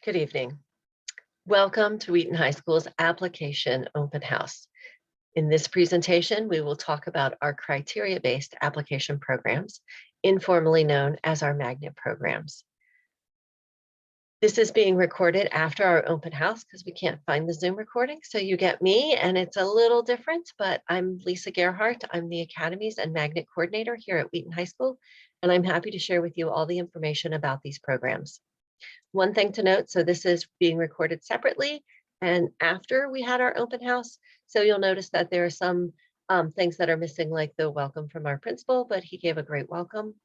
Good evening. Welcome to Wheaton High School's application open house. In this presentation, we will talk about our criteria-based application programs, informally known as our magnet programs. This is being recorded after our open house because we can't find the Zoom recording. So you get me, and it's a little different, but I'm Lisa Gerhardt. I'm the Academies and Magnet Coordinator here at Wheaton High School, and I'm happy to share with you all the information about these programs. One thing to note, so this is being recorded separately and after we had our open house. So you'll notice that there are some things that are missing, like the welcome from our principal, but he gave a great welcome.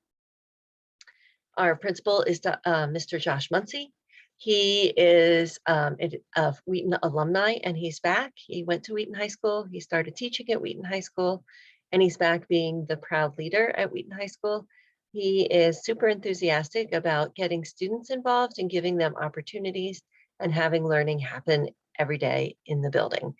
Our principal is Mr. Josh Muncie. He is a Wheaton alumni, and he's back. He went to Wheaton High School. He started teaching at Wheaton High School, and he's back being the proud leader at Wheaton High School. He is super enthusiastic about getting students involved and giving them opportunities and having learning happen every day in the building.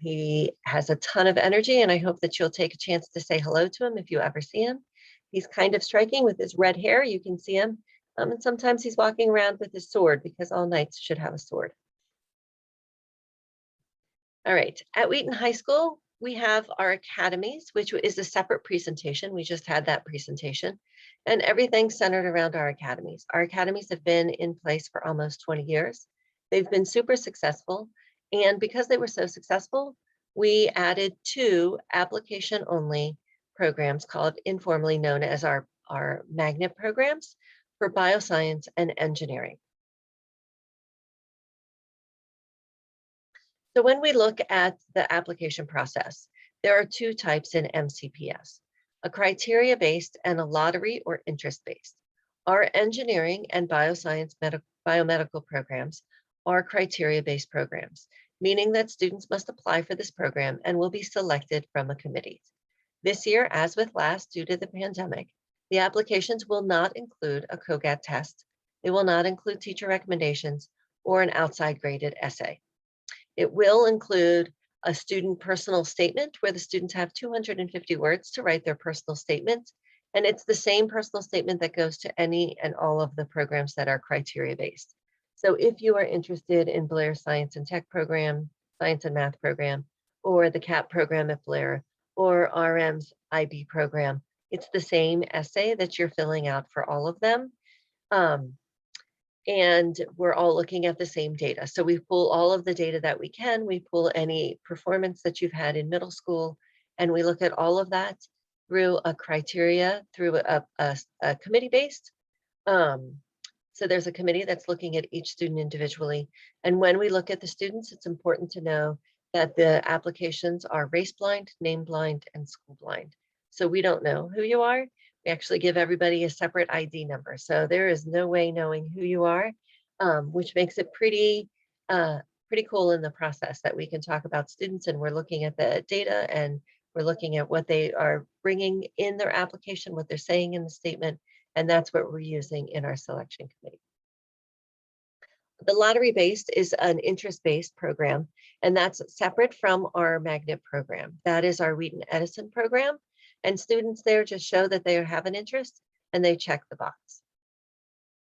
He has a ton of energy, and I hope that you'll take a chance to say hello to him if you ever see him. He's kind of striking with his red hair. You can see him. And sometimes he's walking around with his sword, because all knights should have a sword. All right, at Wheaton High School, we have our academies, which is a separate presentation. We just had that presentation, and everything's centered around our academies. Our academies have been in place for almost 20 years. They've been super successful. And because they were so successful, we added 2 application-only programs called informally known as our magnet programs for bioscience and engineering. So when we look at the application process, there are 2 types in MCPS, a criteria-based and a lottery or interest-based. Our engineering and bioscience biomedical programs are criteria-based programs, meaning that students must apply for this program and will be selected from a committee. This year, as with last, due to the pandemic, the applications will not include a COGAT test. They will not include teacher recommendations or an outside graded essay. It will include a student personal statement where the students have 250 words to write their personal statement. And it's the same personal statement that goes to any and all of the programs that are criteria-based. So if you are interested in Blair's Science and Tech program, Science and Math program, or the CAP program at Blair, or RM's IB program, it's the same essay that you're filling out for all of them. And we're all looking at the same data. So we pull all of the data that we can. We pull any performance that you've had in middle school, and we look at all of that through a criteria, through a committee-based. So there's a committee that's looking at each student individually. And when we look at the students, it's important to know that the applications are race blind, name blind, and school blind. So we don't know who you are. We actually give everybody a separate ID number. So there is no way knowing who you are, which makes it pretty cool in the process that we can talk about students, and we're looking at the data, and we're looking at what they are bringing in their application, what they're saying in the statement, and that's what we're using in our selection committee. The lottery-based is an interest-based program, and that's separate from our magnet program. That is our Wheaton Edison program. And students there just show that they have an interest and they check the box.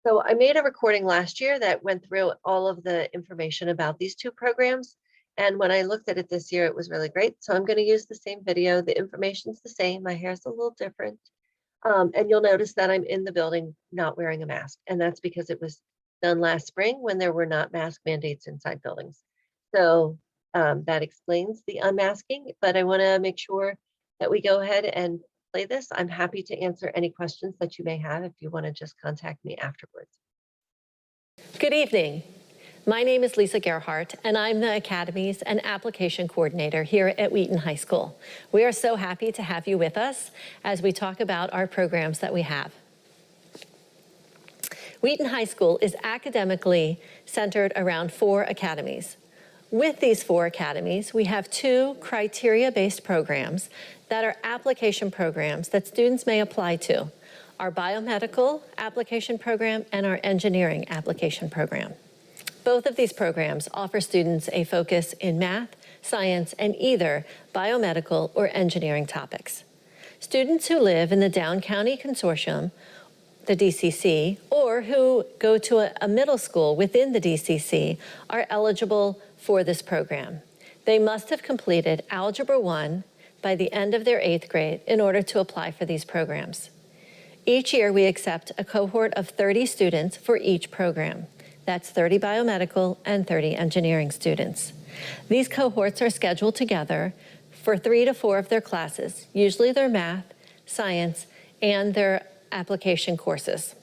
So I made a recording last year that went through all of the information about these 2 programs. And when I looked at it this year, it was really great. So I'm going to use the same video. The information's the same. My hair's a little different. And you'll notice that I'm in the building not wearing a mask. And that's because it was done last spring when there were not mask mandates inside buildings. So that explains the unmasking, but I want to make sure that we go ahead and play this. I'm happy to answer any questions that you may have if you want to just contact me afterwards. Good evening. My name is Lisa Gerhardt, and I'm the Academies and Application Coordinator here at Wheaton High School. We are so happy to have you with us as we talk about our programs that we have. Wheaton High School is academically centered around 4 academies. With these 4 academies, we have 2 criteria-based programs that are application programs that students may apply to, our biomedical application program and our engineering application program. Both of these programs offer students a focus in math, science, and either biomedical or engineering topics. Students who live in the Down County Consortium, the DCC, or or who go to a middle school within the DCC are eligible for this program. They must have completed Algebra 1 by the end of their 8th grade in order to apply for these programs. Each year, we accept a cohort of 30 students for each program. That's 30 biomedical and 30 engineering students. These cohorts are scheduled together for 3 to 4 of their classes, usually their math, science, and their application courses.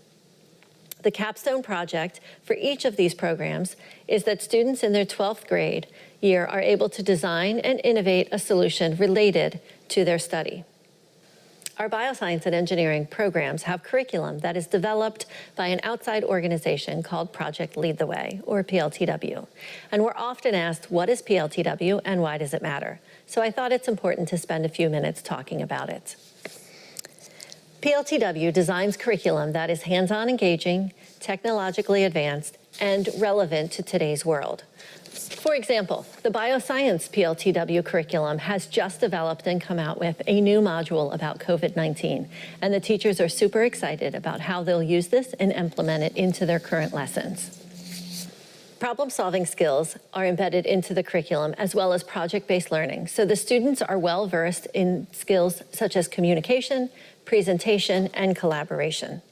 The capstone project for each of these programs is that students in their 12th grade year are able to design and innovate a solution related to their study. Our bioscience and engineering programs have curriculum that is developed by an outside organization called Project Lead the Way, or PLTW. And we're often asked, what is PLTW and why does it matter? So I thought it's important to spend a few minutes talking about it. PLTW designs curriculum that is hands-on engaging, technologically advanced, and relevant to today's world. For example, the bioscience PLTW curriculum has just developed and come out with a new module about COVID-19, and the teachers are super excited about how they'll use this and implement it into their current lessons. Problem-solving skills are embedded into the curriculum as well as project-based learning, so the students are well-versed in skills such as communication, presentation, and collaboration.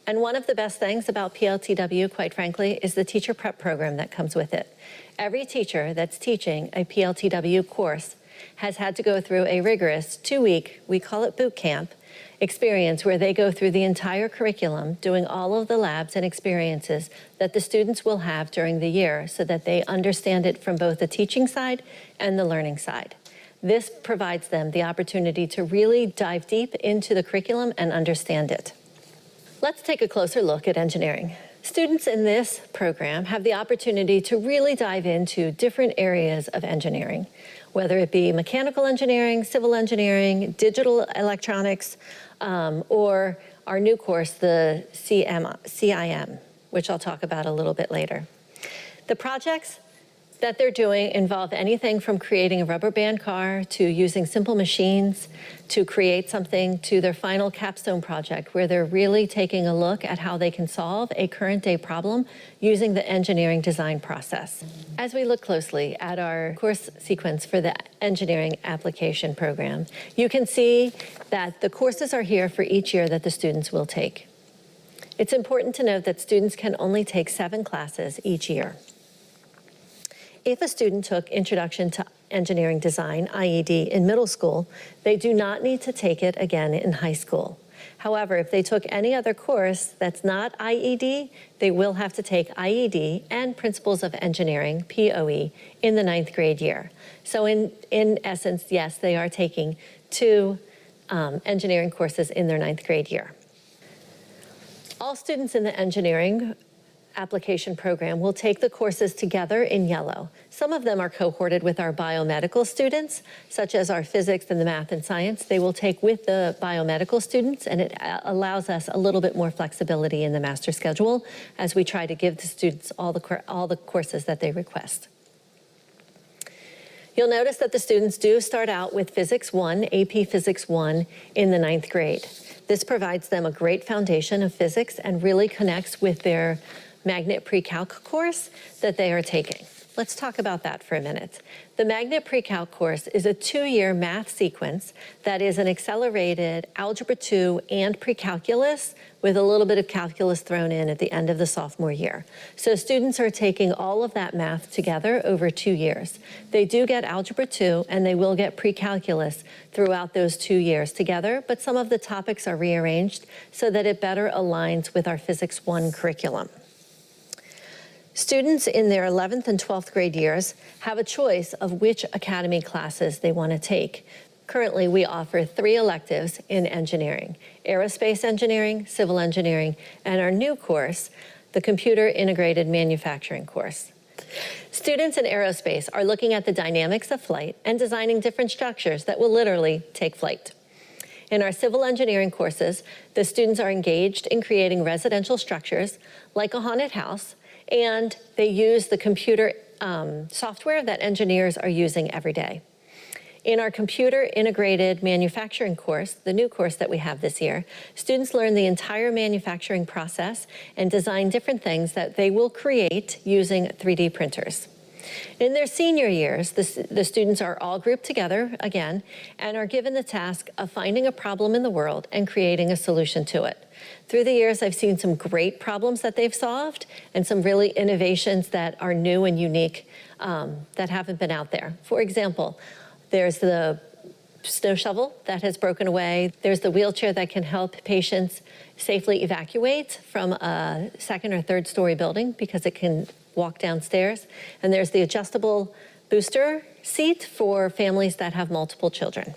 And one of the best things about PLTW, quite frankly, is the teacher prep program that comes with it. Every teacher that's teaching a PLTW course has had to go through a rigorous 2-week, we call it boot camp, experience where they go through the entire curriculum, doing all of the labs and experiences that the students will have during the year so that they understand it from both the teaching side and the learning side. This provides them the opportunity to really dive deep into the curriculum and understand it. Let's take a closer look at engineering. Students in this program have the opportunity to really dive into different areas of engineering, whether it be mechanical engineering, civil engineering, digital electronics, or our new course, the CIM, which I'll talk about a little bit later. The projects that they're doing involve anything from creating a rubber band car to using simple machines to create something to their final capstone project where they're really taking a look at how they can solve a current day problem using the engineering design process. As we look closely at our course sequence for the engineering application program, you can see that the courses are here for each year that the students will take. It's important to note that students can only take 7 classes each year. If a student took Introduction to Engineering Design, IED, in middle school, they do not need to take it again in high school. However, if they took any other course that's not IED, they will have to take IED and Principles of Engineering, POE, in the 9th grade year. So in essence, yes, they are taking 2 engineering courses in their 9th grade year. All students in the engineering application program will take the courses together in yellow. Some of them are cohorted with our biomedical students, such as our physics and the math and science. They will take with the biomedical students, and it allows us a little bit more flexibility in the master schedule as we try to give the students all the courses that they request. You'll notice that the students do start out with Physics 1, AP Physics 1, in the 9th grade. This provides them a great foundation of physics and really connects with their magnet pre-calc course that they are taking. Let's talk about that for a minute. The magnet pre-calc course is a 2-year math sequence that is an accelerated Algebra 2 and pre-calculus with a little bit of calculus thrown in at the end of the sophomore year. So students are taking all of that math together over 2 years. They do get Algebra 2 and they will get pre-calculus throughout those 2 years together, but some of the topics are rearranged so that it better aligns with our Physics 1 curriculum. Students in their 11th and 12th grade years have a choice of which academy classes they want to take. Currently, we offer 3 electives in engineering: aerospace engineering, civil engineering, and our new course, the Computer Integrated Manufacturing course. Students in aerospace are looking at the dynamics of flight and designing different structures that will literally take flight. In our civil engineering courses, the students are engaged in creating residential structures like a haunted house, and they use the computer software that engineers are using every day. In our computer integrated manufacturing course, the new course that we have this year, students learn the entire manufacturing process and design different things that they will create using 3D printers. In their senior years, the students are all grouped together again and are given the task of finding a problem in the world and creating a solution to it. Through the years, I've seen some great problems that they've solved and some really innovations that are new and unique that haven't been out there. For example, there's the snow shovel that has broken away. There's the wheelchair that can help patients safely evacuate from a second or third story building because it can walk downstairs. And there's the adjustable booster seat for families that have multiple children.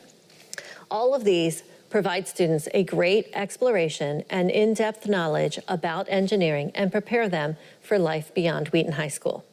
All of these provide students a great exploration and in-depth knowledge about engineering and prepare them for life beyond Wheaton High School.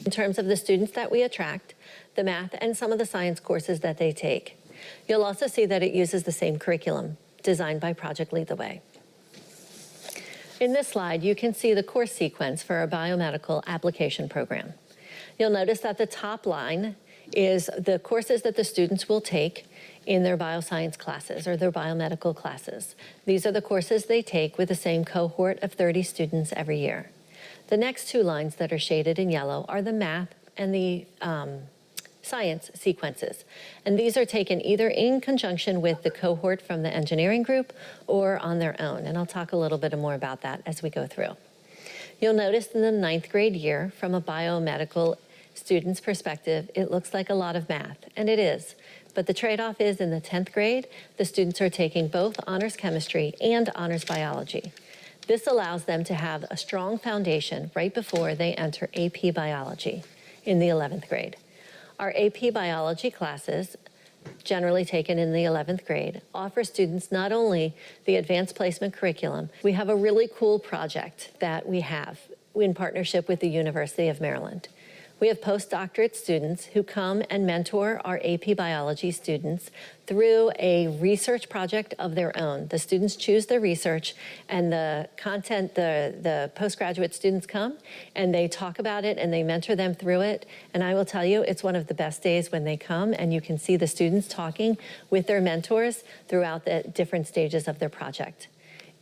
In terms of the students that we attract, the math and some of the science courses that they take. You'll also see that it uses the same curriculum designed by Project Lead the Way. In this slide, you can see the course sequence for our biomedical application program. You'll notice that the top line is the courses that the students will take in their bioscience classes or their biomedical classes. These are the courses they take with the same cohort of 30 students every year. The next two lines that are shaded in yellow are the math and the science sequences. And these are taken either in conjunction with the cohort from the engineering group or on their own. And I'll talk a little bit more about that as we go through. You'll notice in the 9th grade year, from a biomedical student's perspective, it looks like a lot of math, and it is. But the trade-off is in the 10th grade, the students are taking both honors chemistry and honors biology. This allows them to have a strong foundation right before they enter AP Biology in the 11th grade. Our AP Biology classes, generally taken in the 11th grade, offer students not only the advanced placement curriculum, we have a really cool project that we have in partnership with the University of Maryland. We have postdoctorate students who come and mentor our AP Biology students through a research project of their own. The students choose their research, and the content, the postgraduate students come and they talk about it and they mentor them through it. And I will tell you, it's one of the best days when they come and you can see the students talking with their mentors throughout the different stages of their project.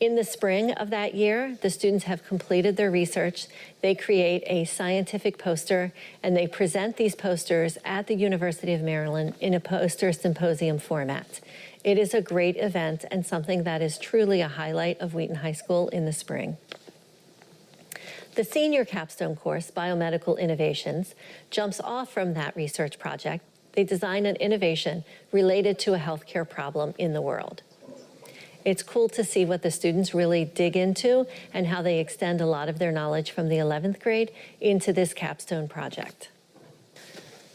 In the spring of that year, the students have completed their research. They create a scientific poster, and they present these posters at the University of Maryland in a poster symposium format. It is a great event and something that is truly a highlight of Wheaton High School in the spring. The senior capstone course, Biomedical Innovations, jumps off from that research project. They design an innovation related to a healthcare problem in the world. It's cool to see what the students really dig into and how they extend a lot of their knowledge from the 11th grade into this capstone project.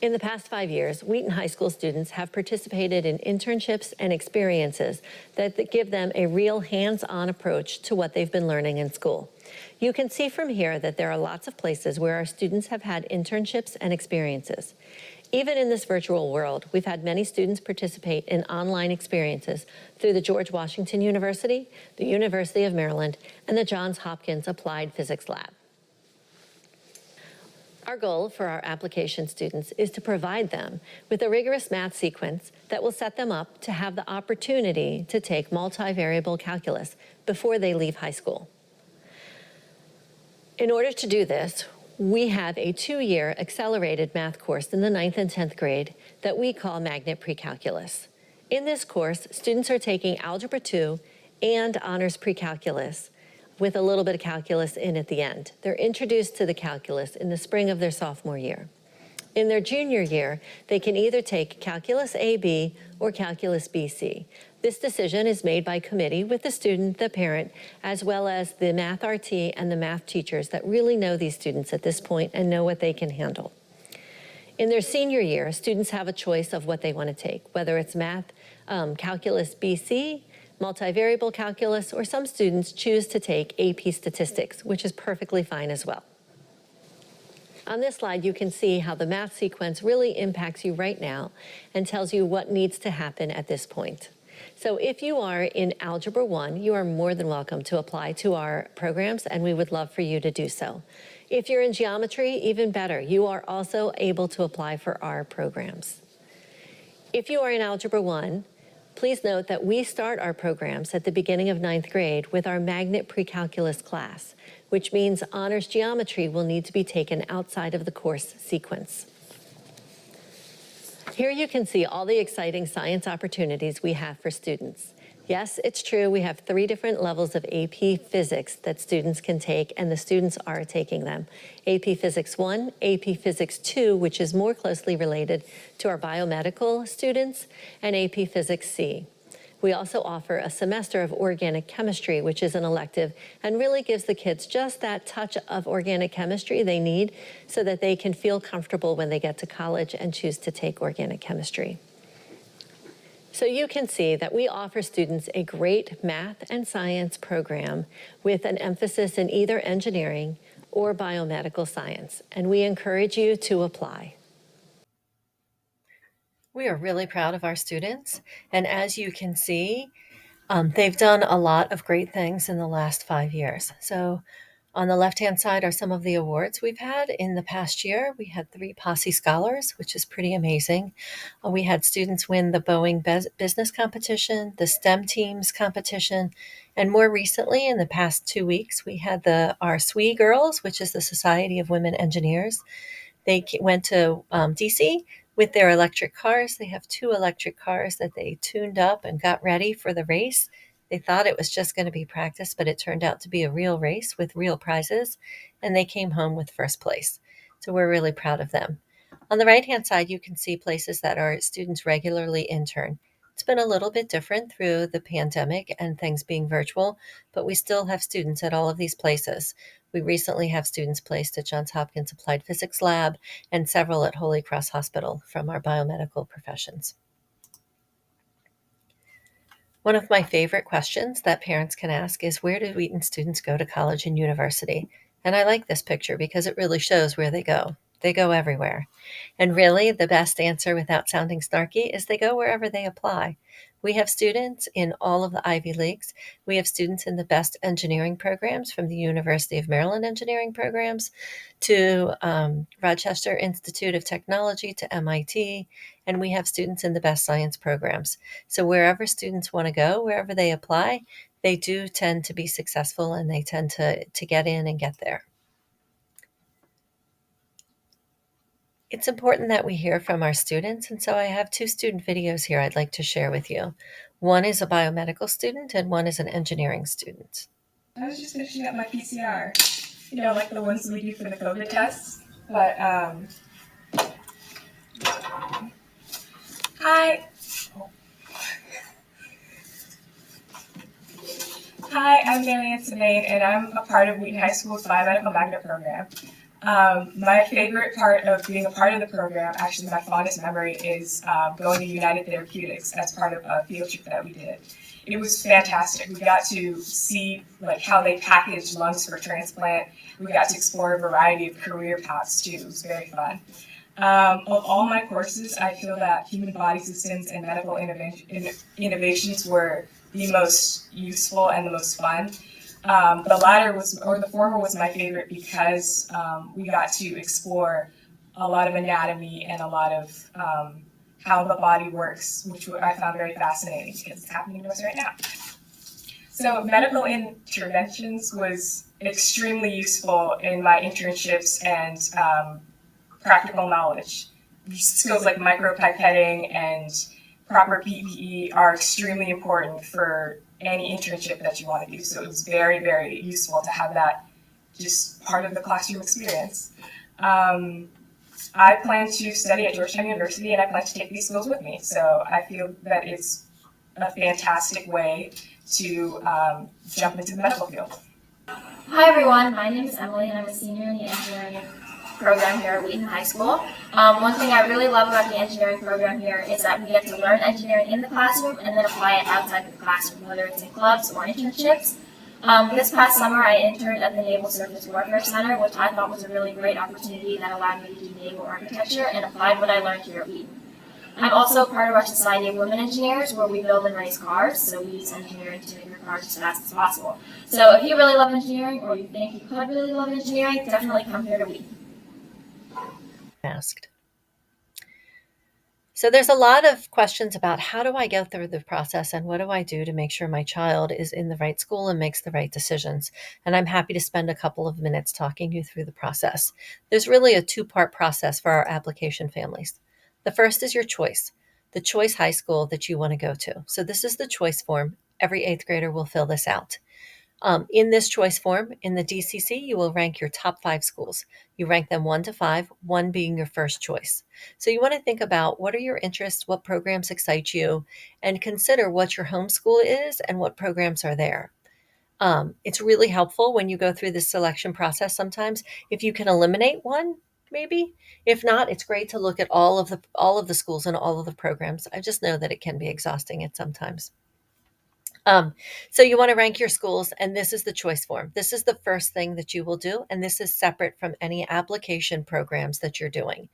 In the past 5 years, Wheaton High School students have participated in internships and experiences that give them a real hands-on approach to what they've been learning in school. You can see from here that there are lots of places where our students have had internships and experiences. Even in this virtual world, we've had many students participate in online experiences through the George Washington University, the University of Maryland, and the Johns Hopkins Applied Physics Lab. Our goal for our application students is to provide them with a rigorous math sequence that will set them up to have the opportunity to take multivariable calculus before they leave high school. In order to do this, we have a 2-year accelerated math course in the 9th and 10th grade that we call Magnet Precalculus. In this course, students are taking Algebra 2 and Honors Pre-Calculus with a little bit of calculus in at the end. They're introduced to the calculus in the spring of their sophomore year. In their junior year, they can either take Calculus AB or Calculus BC. This decision is made by committee with the student, the parent, as well as the math RT and the math teachers that really know these students at this point and know what they can handle. In their senior year, students have a choice of what they want to take, whether it's math, Calculus BC, multivariable calculus, or some students choose to take AP statistics, which is perfectly fine as well. On this slide, you can see how the math sequence really impacts you right now and tells you what needs to happen at this point. So if you are in Algebra 1, you are more than welcome to apply to our programs, and we would love for you to do so. If you're in geometry, even better, you are also able to apply for our programs. If you are in Algebra 1, please note that we start our programs at the beginning of 9th grade with our magnet pre-calculus class, which means honors geometry will need to be taken outside of the course sequence. Here you can see all the exciting science opportunities we have for students. Yes, it's true, we have 3 different levels of AP Physics that students can take, and the students are taking them. AP Physics 1, AP Physics 2, which is more closely related to our biomedical students, and AP Physics C. We also offer a semester of organic chemistry, which is an elective, and really gives the kids just that touch of organic chemistry they need so that they can feel comfortable when they get to college and choose to take organic chemistry. So you can see that we offer students a great math and science program with an emphasis in either engineering or biomedical science, and we encourage you to apply. We are really proud of our students, and as you can see, they've done a lot of great things in the last 5 years. So on the left-hand side are some of the awards we've had in the past year. We had 3 Posse Scholars, which is pretty amazing. We had students win the Boeing Business Competition, the STEM Teams Competition, and more recently, in the past 2 weeks, we had our SWE Girls, which is the Society of Women Engineers. They went to DC with their electric cars. They have 2 electric cars that they tuned up and got ready for the race. They thought it was just going to be practice, but it turned out to be a real race with real prizes, and they came home with first place. So we're really proud of them. On the right-hand side, you can see places that our students regularly intern. It's been a little bit different through the pandemic and things being virtual, but we still have students at all of these places. We recently have students placed at Johns Hopkins Applied Physics Lab and several at Holy Cross Hospital from our biomedical professions. One of my favorite questions that parents can ask is, where do Wheaton students go to college and university? And I like this picture because it really shows where they go. They go everywhere. And really, the best answer without sounding snarky is they go wherever they apply. We have students in all of the Ivy Leagues. We have students in the best engineering programs from the University of Maryland engineering programs to Rochester Institute of Technology to MIT. And we have students in the best science programs. So wherever students want to go, wherever they apply, they do tend to be successful and they tend to get in and get there. It's important that we hear from our students, and so I have 2 student videos here I'd like to share with you. One is a biomedical student and one is an engineering student. I was just finishing up my PCR, like the ones we do for the COVID tests. But, hi. Hi, I'm Marianne Semaine, and I'm a part of Wheaton High School's Biomedical Magnet Program. My favorite part of being a part of the program, actually my fondest memory, is going to United Therapeutics as part of a field trip that we did. It was fantastic. We got to see how they package lungs for transplant. We got to explore a variety of career paths too. It was very fun. Of all my courses, I feel that human body systems and medical innovations were the most useful and the most fun. The former was my favorite because we got to explore a lot of anatomy and a lot of how the body works, which I found very fascinating because it's happening to us right now. So medical interventions was extremely useful in my internships and practical knowledge. Skills like micropipetting and proper PPE are extremely important for any internship that you want to do. So it's very, very useful to have that just part of the classroom experience. I plan to study at Georgetown University, and I plan to take these skills with me. So I feel that it's a fantastic way to jump into the medical field. Hi everyone, my name is Emily and I'm a senior in the engineering program here at Wheaton High School. One thing I really love about the engineering program here is that we get to learn engineering in the classroom and then apply it outside of the classroom, whether it's in clubs or internships. This past summer I interned at the Naval Surface Warfare Center, which I thought was a really great opportunity that allowed me to do naval architecture and applied what I learned here at Wheaton. I'm also part of our Society of Women Engineers, where we build and race cars, so we use engineering to make our cars as fast as possible. So if you really love engineering, or you think you could really love engineering, definitely come here to Wheaton. Asked. So there's a lot of questions about how do I go through the process and what do I do to make sure my child is in the right school and makes the right decisions. And I'm happy to spend a couple of minutes talking you through the process. There's really a two-part process for our application families. The first is your choice, the choice high school that you want to go to. So this is the choice form. Every eighth grader will fill this out. In this choice form, in the DCC, you will rank your top 5 schools. You rank them 1 to 5, 1 being your first choice. So you want to think about what are your interests, what programs excite you, and consider what your home school is and what programs are there. It's really helpful when you go through this selection process sometimes if you can eliminate one, maybe. If not, it's great to look at all of the schools and all of the programs. I just know that it can be exhausting at sometimes. So you want to rank your schools, and this is the choice form. This is the first thing that you will do, and this is separate from any application programs that you're doing.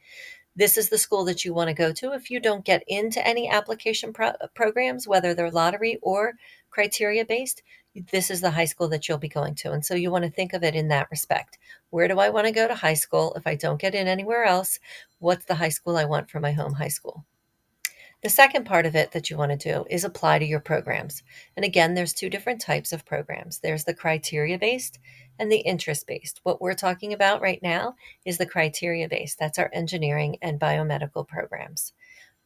This is the school that you want to go to. If you don't get into any application programs, whether they're lottery or criteria based, this is the high school that you'll be going to. And so you want to think of it in that respect. Where do I want to go to high school? If I don't get in anywhere else, what's the high school I want for my home high school? The second part of it that you want to do is apply to your programs. And again, there's 2 different types of programs. There's the criteria-based and the interest-based. What we're talking about right now is the criteria-based. That's our engineering and biomedical programs.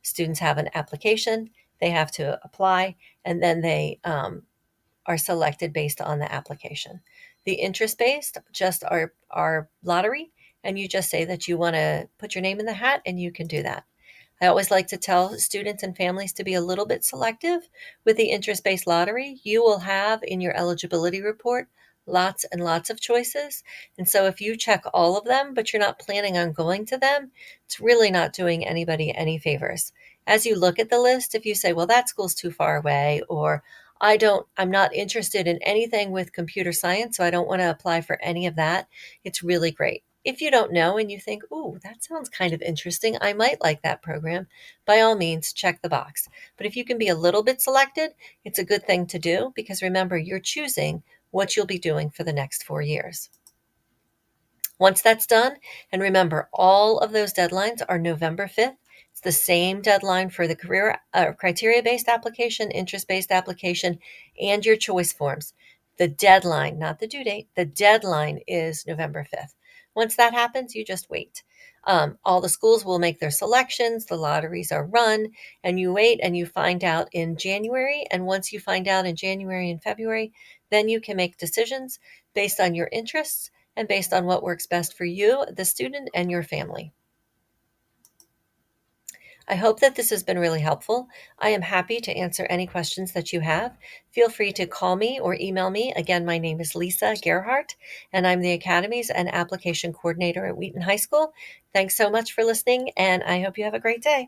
Students have an application, they have to apply, and then they are selected based on the application. The interest-based just are lottery, and you just say that you want to put your name in the hat, and you can do that. I always like to tell students and families to be a little bit selective with the interest-based lottery. You will have in your eligibility report lots and lots of choices. And so if you check all of them, but you're not planning on going to them, it's really not doing anybody any favors. As you look at the list, if you say, well, that school's too far away, or I'm not interested in anything with computer science, so I don't want to apply for any of that, it's really great. If you don't know and you think, ooh, that sounds kind of interesting, I might like that program, by all means, check the box. But if you can be a little bit selected, it's a good thing to do because remember, you're choosing what you'll be doing for the next 4 years. Once that's done, and remember, all of those deadlines are November 5th. It's the same deadline for the career criteria-based application, interest-based application, and your choice forms. The deadline, not the due date, the deadline is November 5th. Once that happens, you just wait. All the schools will make their selections, the lotteries are run, and you wait and you find out in January. And once you find out in January and February, then you can make decisions based on your interests and based on what works best for you, the student, and your family. I hope that this has been really helpful. I am happy to answer any questions that you have. Feel free to call me or email me. Again, my name is Lisa Gerhardt, and I'm the Academies and Application Coordinator at Wheaton High School. Thanks so much for listening, and I hope you have a great day.